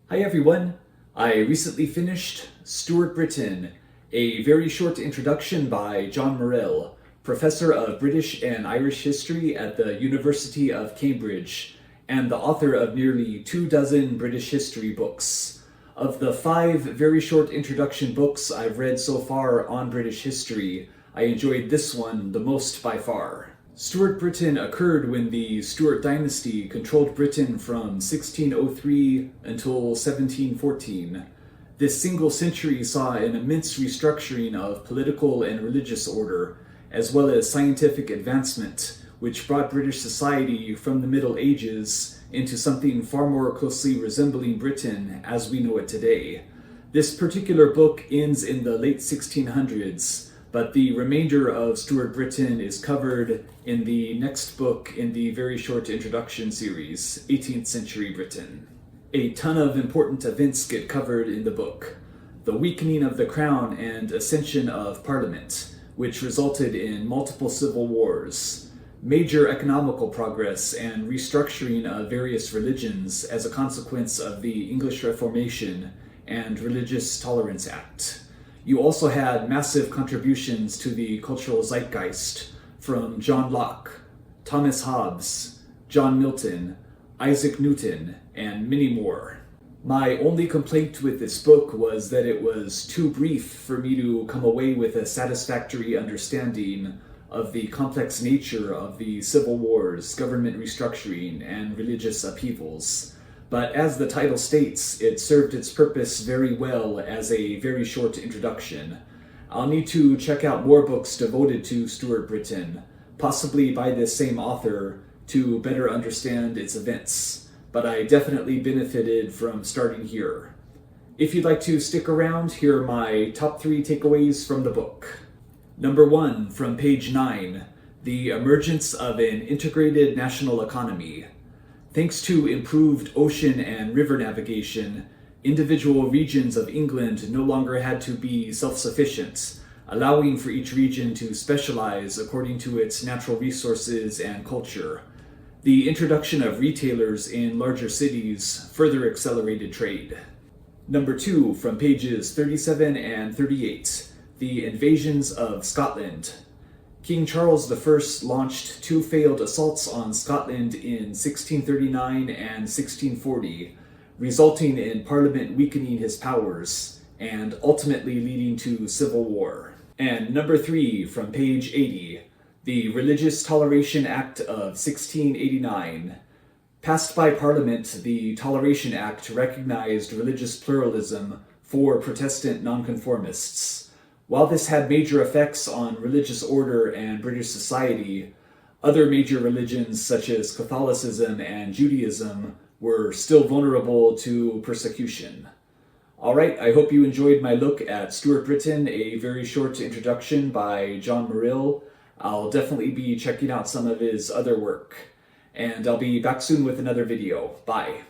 Hi everyone! I recently finished Stuart Britain, a very short introduction by John Morell, Professor of British and Irish History at the University of Cambridge, and the author of nearly 24 British history books. Of the 5 very short introduction books I've read so far on British history, I enjoyed this one the most by far. Stuart Britain occurred when the Stuart dynasty controlled Britain from 1603 until 1714. This single century saw an immense restructuring of political and religious order, as well as scientific advancement, which brought British society from the Middle Ages into something far more closely resembling Britain as we know it today. This particular book ends in the late 1600s, but the remainder of Stuart Britain is covered in the next book in the very short introduction series, 18th Century Britain. A ton of important events get covered in the book. The weakening of the crown and ascension of Parliament, which resulted in multiple civil wars, major economical progress and restructuring of various religions as a consequence of the English Reformation and Religious Toleration Act. You also had massive contributions to the cultural zeitgeist from John Locke, Thomas Hobbes, John Milton, Isaac Newton, and many more. My only complaint with this book was that it was too brief for me to come away with a satisfactory understanding of the complex nature of the civil wars, government restructuring, and religious upheavals. But as the title states, it served its purpose very well as a very short introduction. I'll need to check out more books devoted to Stuart Britain, possibly by this same author, to better understand its events. But I definitely benefited from starting here. If you'd like to stick around, here are my top 3 takeaways from the book. Number 1, from page 9, the emergence of an integrated national economy. Thanks to improved ocean and river navigation, individual regions of England no longer had to be self-sufficient, allowing for each region to specialize according to its natural resources and culture. The introduction of retailers in larger cities further accelerated trade. Number 2, from pages 37 and 38, the invasions of Scotland. King Charles I launched 2 failed assaults on Scotland in 1639 and 1640, resulting in Parliament weakening his powers and ultimately leading to civil war. And number 3, from page 80, the Religious Toleration Act of 1689. Passed by Parliament, the Toleration Act recognized religious pluralism for Protestant nonconformists. While this had major effects on religious order and British society, other major religions such as Catholicism and Judaism were still vulnerable to persecution. Alright, I hope you enjoyed my look at Stuart Britain, a very short introduction by John Morell. I'll definitely be checking out some of his other work. And I'll be back soon with another video. Bye.